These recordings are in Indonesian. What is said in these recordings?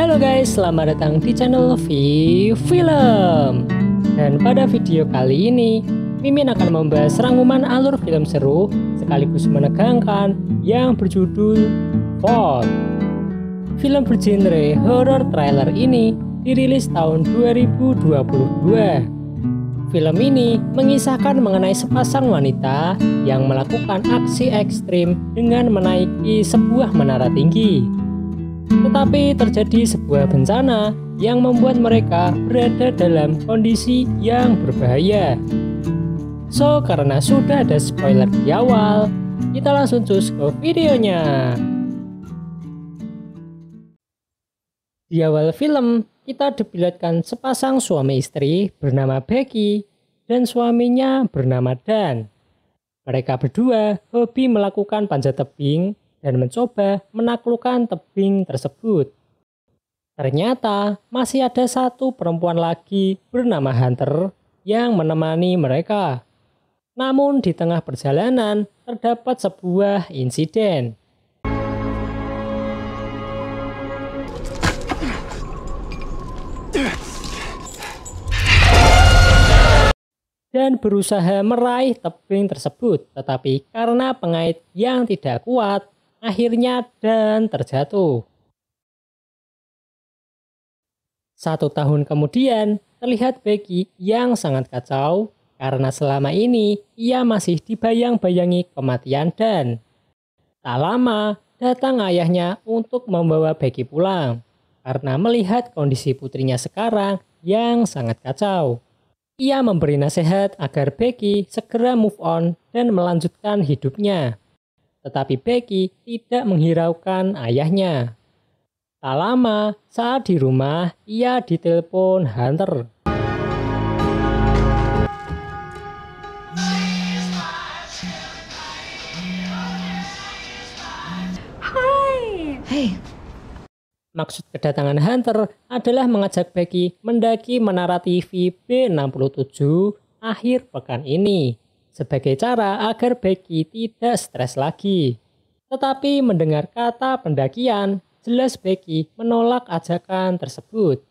Halo guys, selamat datang di channel Film. Dan pada video kali ini, Mimin akan membahas rangkuman alur film seru sekaligus menegangkan yang berjudul Vote. Film bergenre horror trailer ini dirilis tahun 2022. Film ini mengisahkan mengenai sepasang wanita yang melakukan aksi ekstrim dengan menaiki sebuah menara tinggi. Tetapi terjadi sebuah bencana yang membuat mereka berada dalam kondisi yang berbahaya. So, karena sudah ada spoiler di awal, kita langsung cus ke videonya. Di awal film, kita diperlihatkan sepasang suami istri bernama Becky dan suaminya bernama Dan. Mereka berdua hobi melakukan panjat tebing dan mencoba menaklukkan tebing tersebut. Ternyata masih ada satu perempuan lagi bernama Hunter yang menemani mereka. Namun di tengah perjalanan terdapat sebuah insiden. Dan berusaha meraih tebing tersebut, tetapi karena pengait yang tidak kuat, akhirnya Dan terjatuh. 1 tahun kemudian, terlihat Becky yang sangat kacau karena selama ini ia masih dibayang-bayangi kematian Dan. Tak lama, datang ayahnya untuk membawa Becky pulang karena melihat kondisi putrinya sekarang yang sangat kacau. Ia memberi nasihat agar Becky segera move on dan melanjutkan hidupnya. Tetapi Becky tidak menghiraukan ayahnya. Tak lama, saat di rumah, ia ditelepon Hunter. Hai. Hey. Maksud kedatangan Hunter adalah mengajak Becky mendaki menara TV B67 akhir pekan ini, sebagai cara agar Becky tidak stres lagi. Tetapi mendengar kata pendakian, jelas Becky menolak ajakan tersebut.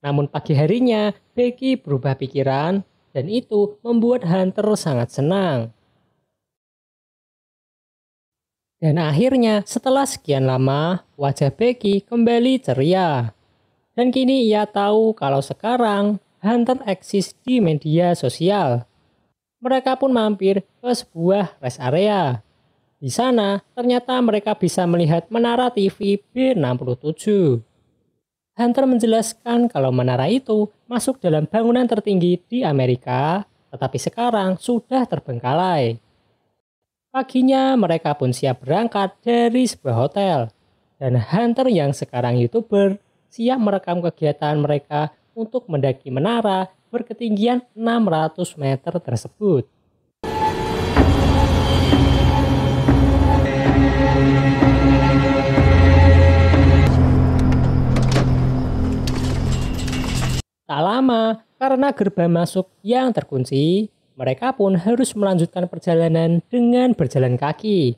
Namun pagi harinya, Becky berubah pikiran dan itu membuat Hunter sangat senang. Dan akhirnya setelah sekian lama, wajah Becky kembali ceria. Dan kini ia tahu kalau sekarang Hunter eksis di media sosial. Mereka pun mampir ke sebuah rest area. Di sana ternyata mereka bisa melihat menara TV B67. Hunter menjelaskan kalau menara itu masuk dalam bangunan tertinggi di Amerika, tetapi sekarang sudah terbengkalai. Paginya mereka pun siap berangkat dari sebuah hotel. Dan Hunter yang sekarang YouTuber siap merekam kegiatan mereka untuk mendaki menara berketinggian 600 meter tersebut. Tak lama, karena gerbang masuk yang terkunci, mereka pun harus melanjutkan perjalanan dengan berjalan kaki.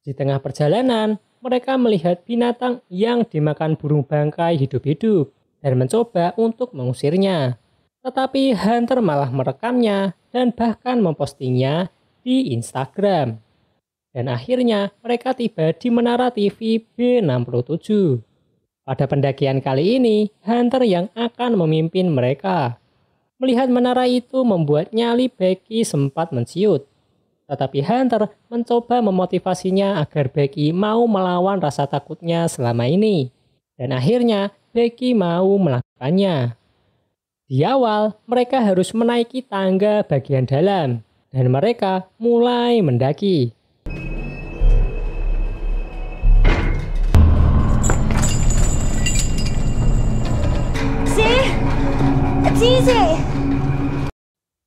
Di tengah perjalanan, mereka melihat binatang yang dimakan burung bangkai hidup-hidup dan mencoba untuk mengusirnya. Tetapi Hunter malah merekamnya dan bahkan mempostingnya di Instagram. Dan akhirnya mereka tiba di menara TV B67. Pada pendakian kali ini, Hunter yang akan memimpin mereka. Melihat menara itu membuat nyali Becky sempat menciut. Tetapi Hunter mencoba memotivasinya agar Becky mau melawan rasa takutnya selama ini. Dan akhirnya Becky mau melakukannya. Di awal, mereka harus menaiki tangga bagian dalam. Dan mereka mulai mendaki.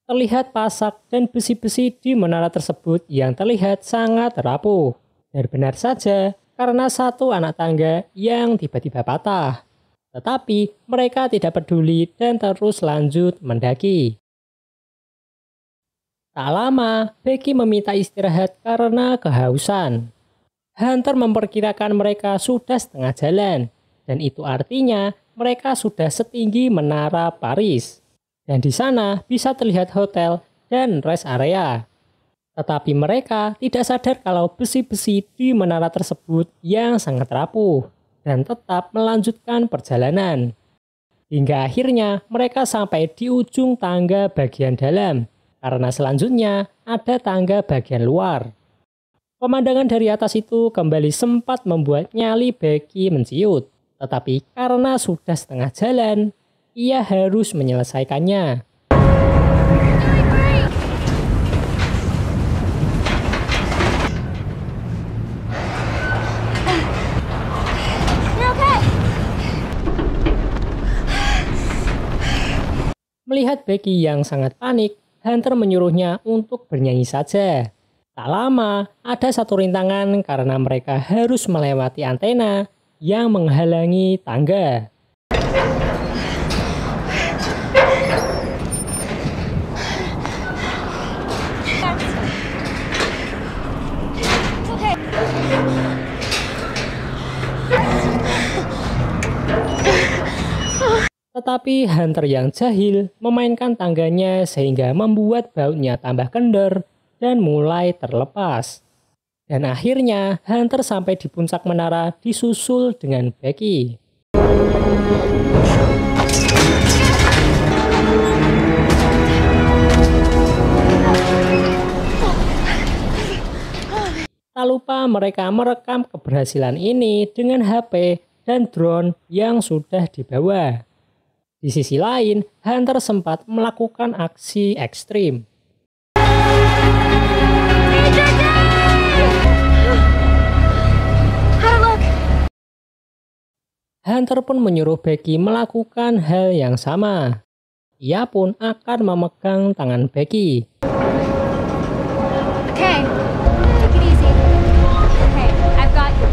Terlihat pasak dan besi-besi di menara tersebut yang terlihat sangat rapuh. Dan benar saja, karena satu anak tangga yang tiba-tiba patah. Tetapi mereka tidak peduli dan terus lanjut mendaki. Tak lama, Becky meminta istirahat karena kehausan. Hunter memperkirakan mereka sudah setengah jalan Dan itu artinya mereka sudah setinggi menara Paris. Dan di sana bisa terlihat hotel dan rest area. Tetapi mereka tidak sadar kalau besi-besi di menara tersebut yang sangat rapuh dan tetap melanjutkan perjalanan. Hingga akhirnya mereka sampai di ujung tangga bagian dalam, karena selanjutnya ada tangga bagian luar. Pemandangan dari atas itu kembali sempat membuat nyali Becky menciut, tetapi karena sudah setengah jalan, ia harus menyelesaikannya. Melihat Becky yang sangat panik, Hunter menyuruhnya untuk bernyanyi saja. Tak lama, ada satu rintangan karena mereka harus melewati antena yang menghalangi tangga. Tetapi Hunter yang jahil memainkan tangganya sehingga membuat bautnya tambah kendor dan mulai terlepas. Dan akhirnya Hunter sampai di puncak menara disusul dengan Becky. Tak lupa mereka merekam keberhasilan ini dengan HP dan drone yang sudah dibawa. Di sisi lain, Hunter sempat melakukan aksi ekstrim. Hunter pun menyuruh Becky melakukan hal yang sama. Ia pun akan memegang tangan Becky. Okay, take it easy. Okay, I've got you.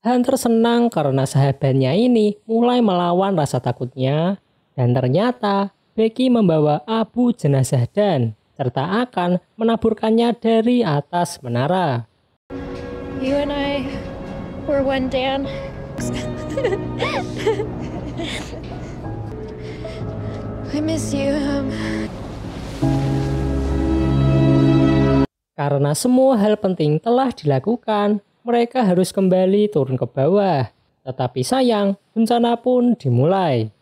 Hunter senang karena sahabatnya ini mulai melawan rasa takutnya, dan ternyata Becky membawa abu jenazah Dan serta akan menaburkannya dari atas menara. You and I were one, Dan. I miss you. Karena semua hal penting telah dilakukan, mereka harus kembali turun ke bawah. Tetapi sayang, bencana pun dimulai.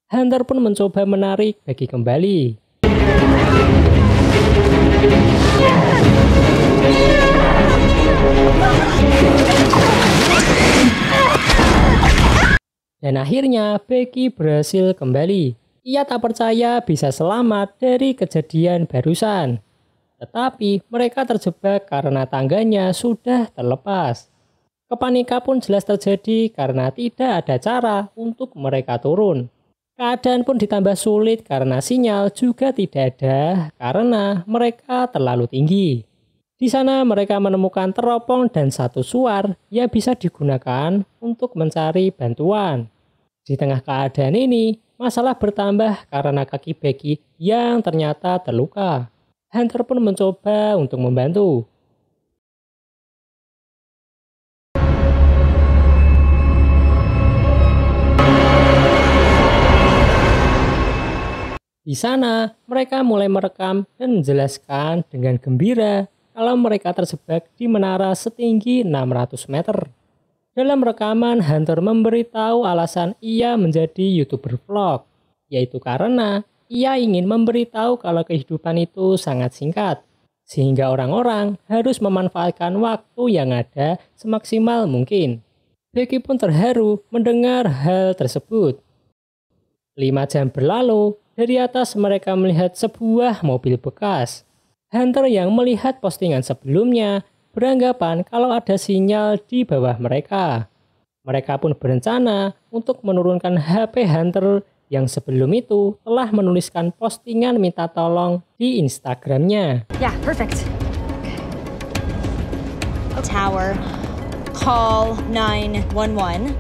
Hunter pun mencoba menarik Becky kembali. Dan akhirnya Becky berhasil kembali. Ia tak percaya bisa selamat dari kejadian barusan. Tetapi mereka terjebak karena tangganya sudah terlepas. Kepanikan pun jelas terjadi karena tidak ada cara untuk mereka turun. Keadaan pun ditambah sulit karena sinyal juga tidak ada karena mereka terlalu tinggi. Di sana mereka menemukan teropong dan satu suar yang bisa digunakan untuk mencari bantuan. Di tengah keadaan ini, masalah bertambah karena kaki Becky yang ternyata terluka. Hunter pun mencoba untuk membantu. Di sana, mereka mulai merekam dan menjelaskan dengan gembira kalau mereka terjebak di menara setinggi 600 meter. Dalam rekaman, Hunter memberitahu alasan ia menjadi YouTuber vlog, yaitu karena ia ingin memberitahu kalau kehidupan itu sangat singkat, sehingga orang-orang harus memanfaatkan waktu yang ada semaksimal mungkin. Becky pun terharu mendengar hal tersebut. 5 jam berlalu, dari atas mereka melihat sebuah mobil bekas. Hunter yang melihat postingan sebelumnya beranggapan kalau ada sinyal di bawah mereka. Mereka pun berencana untuk menurunkan HP Hunter yang sebelum itu telah menuliskan postingan minta tolong di Instagramnya. Yeah, perfect. tower. Call 911.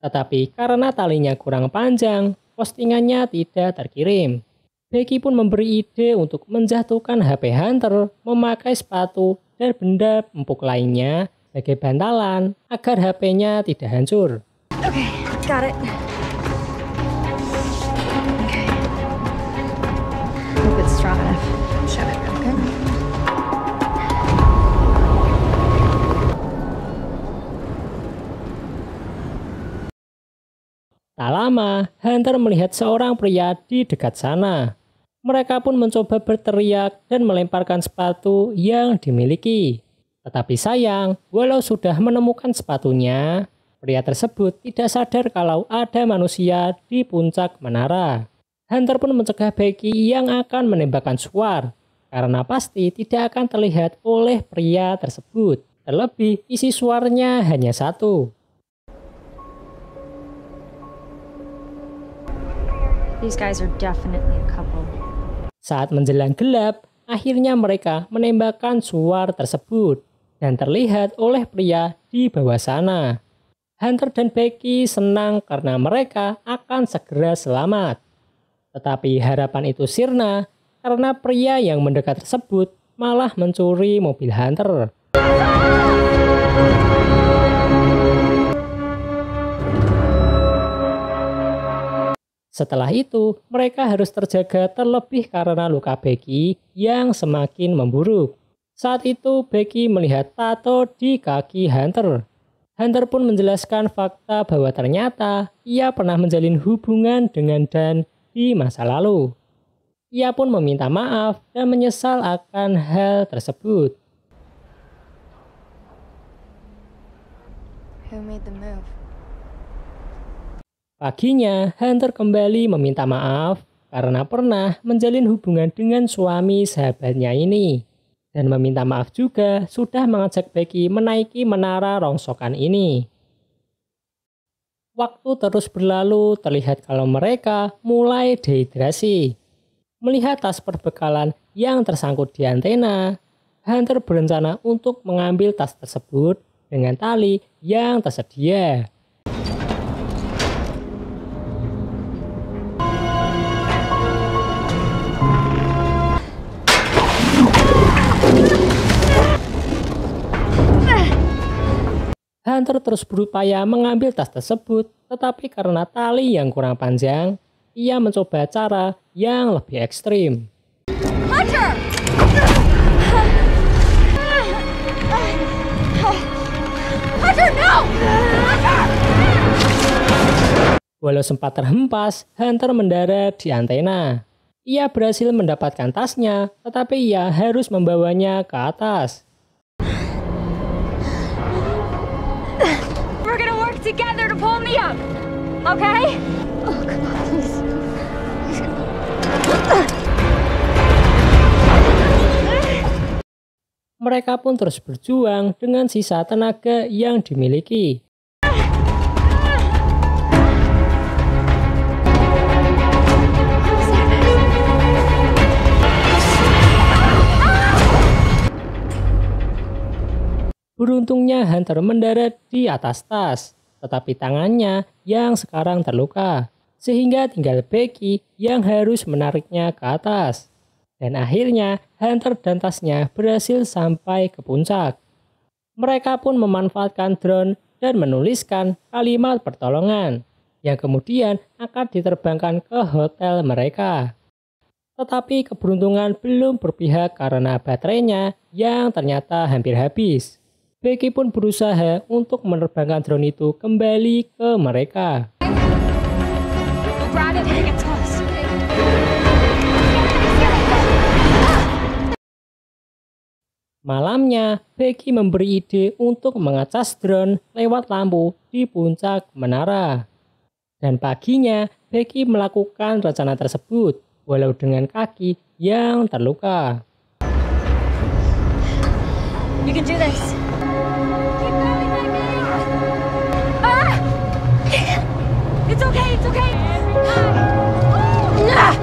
Tetapi karena talinya kurang panjang, postingannya tidak terkirim. Becky pun memberi ide untuk menjatuhkan HP Hunter memakai sepatu dan benda empuk lainnya sebagai bantalan agar HP-nya tidak hancur. Okay, got it. Okay. Hope it's strong enough. Shut it, okay? Tak lama, Hunter melihat seorang pria di dekat sana. Mereka pun mencoba berteriak dan melemparkan sepatu yang dimiliki. Tetapi sayang, walau sudah menemukan sepatunya, pria tersebut tidak sadar kalau ada manusia di puncak menara. Hunter pun mencegah Becky yang akan menembakkan suar, karena pasti tidak akan terlihat oleh pria tersebut. Terlebih, isi suarnya hanya satu. These guys are definitely a couple. Saat menjelang gelap, akhirnya mereka menembakkan suar tersebut dan terlihat oleh pria di bawah sana. Hunter dan Becky senang karena mereka akan segera selamat. Tetapi harapan itu sirna karena pria yang mendekat tersebut malah mencuri mobil Hunter. Setelah itu, mereka harus terjaga terlebih karena luka Becky yang semakin memburuk. Saat itu, Becky melihat tato di kaki Hunter. Hunter pun menjelaskan fakta bahwa ternyata ia pernah menjalin hubungan dengan Dan di masa lalu. Ia pun meminta maaf dan menyesal akan hal tersebut. Who made the move? Paginya, Hunter kembali meminta maaf karena pernah menjalin hubungan dengan suami sahabatnya ini. Dan meminta maaf juga sudah mengajak Becky menaiki menara rongsokan ini. Waktu terus berlalu, terlihat kalau mereka mulai dehidrasi. Melihat tas perbekalan yang tersangkut di antena, Hunter berencana untuk mengambil tas tersebut dengan tali yang tersedia. Hunter terus berupaya mengambil tas tersebut, tetapi karena tali yang kurang panjang, ia mencoba cara yang lebih ekstrim. Hunter! Hunter, no! Hunter! Walau sempat terhempas, Hunter mendarat di antena. Ia berhasil mendapatkan tasnya, tetapi ia harus membawanya ke atas. We're gonna work together to pull me up, okay? Oh, come on, please. Mereka pun terus berjuang dengan sisa tenaga yang dimiliki. Beruntungnya Hunter mendarat di atas tas, tetapi tangannya yang sekarang terluka, sehingga tinggal Becky yang harus menariknya ke atas. Dan akhirnya Hunter dan tasnya berhasil sampai ke puncak. Mereka pun memanfaatkan drone dan menuliskan kalimat pertolongan, yang kemudian akan diterbangkan ke hotel mereka. Tetapi keberuntungan belum berpihak karena baterainya yang ternyata hampir habis. Becky pun berusaha untuk menerbangkan drone itu kembali ke mereka. We'll grab it when it gets close. Malamnya, Becky memberi ide untuk mengecas drone lewat lampu di puncak menara. Dan paginya, Becky melakukan rencana tersebut, walau dengan kaki yang terluka. You can do this. Keep going, Becky! Ah! It's okay, it's okay! Ah!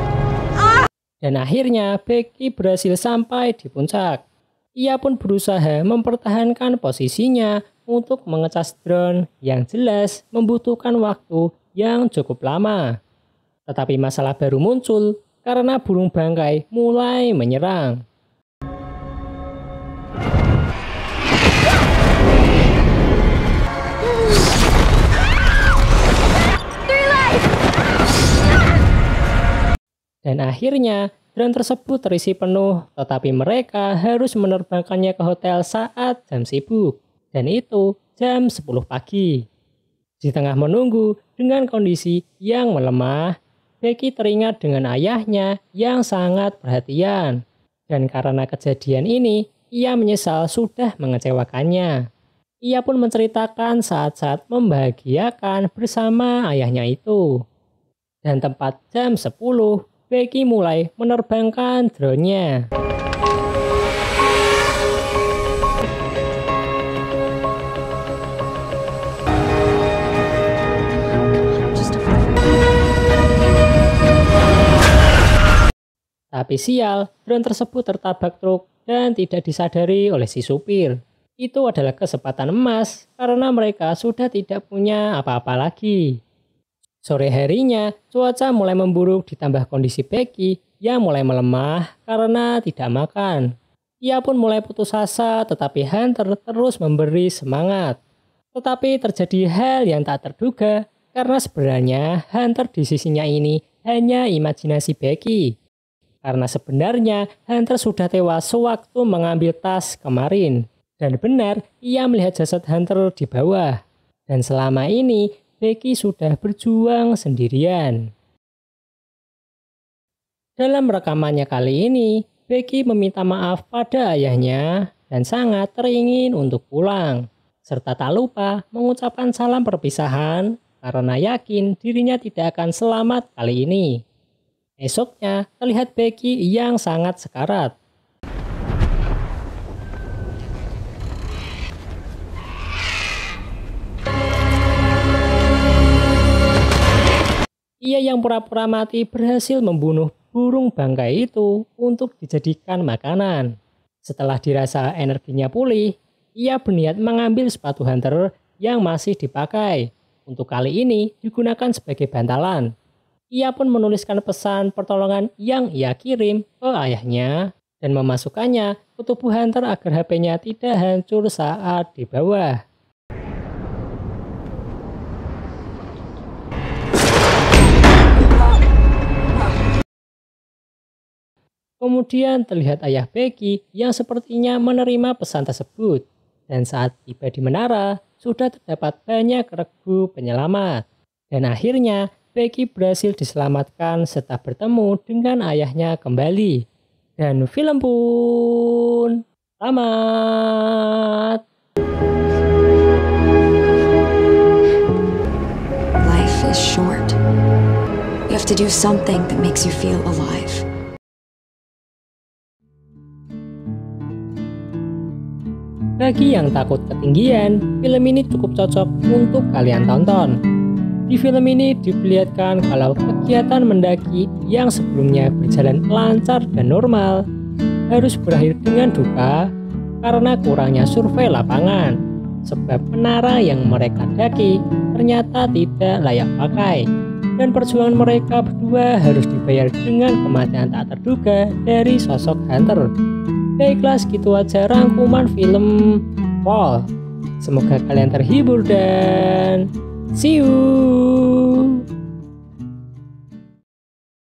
Dan akhirnya Becky berhasil sampai di puncak. Ia pun berusaha mempertahankan posisinya untuk mengecas drone yang jelas membutuhkan waktu yang cukup lama. Tetapi masalah baru muncul karena burung bangkai mulai menyerang. Dan akhirnya drone tersebut terisi penuh, tetapi mereka harus menerbangkannya ke hotel saat jam sibuk. Dan itu jam 10 pagi. Di tengah menunggu dengan kondisi yang melemah, Becky teringat dengan ayahnya yang sangat perhatian. Dan karena kejadian ini, ia menyesal sudah mengecewakannya. Ia pun menceritakan saat-saat membahagiakan bersama ayahnya itu. Dan tepat jam 10, Becky mulai menerbangkan drone-nya. Tapi sial, drone tersebut tertabrak truk dan tidak disadari oleh si supir. Itu adalah kesempatan emas karena mereka sudah tidak punya apa-apa lagi. Sore harinya, cuaca mulai memburuk ditambah kondisi Becky yang mulai melemah karena tidak makan. Ia pun mulai putus asa, tetapi Hunter terus memberi semangat. Tetapi terjadi hal yang tak terduga karena sebenarnya Hunter di sisinya ini hanya imajinasi Becky. Karena sebenarnya Hunter sudah tewas sewaktu mengambil tas kemarin. Dan benar, ia melihat jasad Hunter di bawah. Dan selama ini, Becky sudah berjuang sendirian. Dalam rekamannya kali ini, Becky meminta maaf pada ayahnya dan sangat teringin untuk pulang. Serta tak lupa mengucapkan salam perpisahan karena yakin dirinya tidak akan selamat kali ini. Esoknya terlihat Becky yang sangat sekarat. Ia yang pura-pura mati berhasil membunuh burung bangkai itu untuk dijadikan makanan. Setelah dirasa energinya pulih, ia berniat mengambil sepatu Hunter yang masih dipakai. Untuk kali ini digunakan sebagai bantalan. Ia pun menuliskan pesan pertolongan yang ia kirim ke ayahnya dan memasukkannya ke tubuh Hunter agar HP-nya tidak hancur saat di bawah. Kemudian terlihat ayah Becky yang sepertinya menerima pesan tersebut. Dan saat tiba di menara, sudah terdapat banyak regu penyelamat. Dan akhirnya Becky berhasil diselamatkan setelah bertemu dengan ayahnya kembali. Dan film pun tamat. Life is short. You have to do something that makes you feel alive. Bagi yang takut ketinggian, film ini cukup cocok untuk kalian tonton. Di film ini diperlihatkan kalau kegiatan mendaki yang sebelumnya berjalan lancar dan normal harus berakhir dengan duka karena kurangnya survei lapangan. Sebab menara yang mereka daki ternyata tidak layak pakai. Dan perjuangan mereka berdua harus dibayar dengan kematian tak terduga dari sosok Hunter. Baiklah, segitu aja rangkuman film Fall. Semoga kalian terhibur dan see you.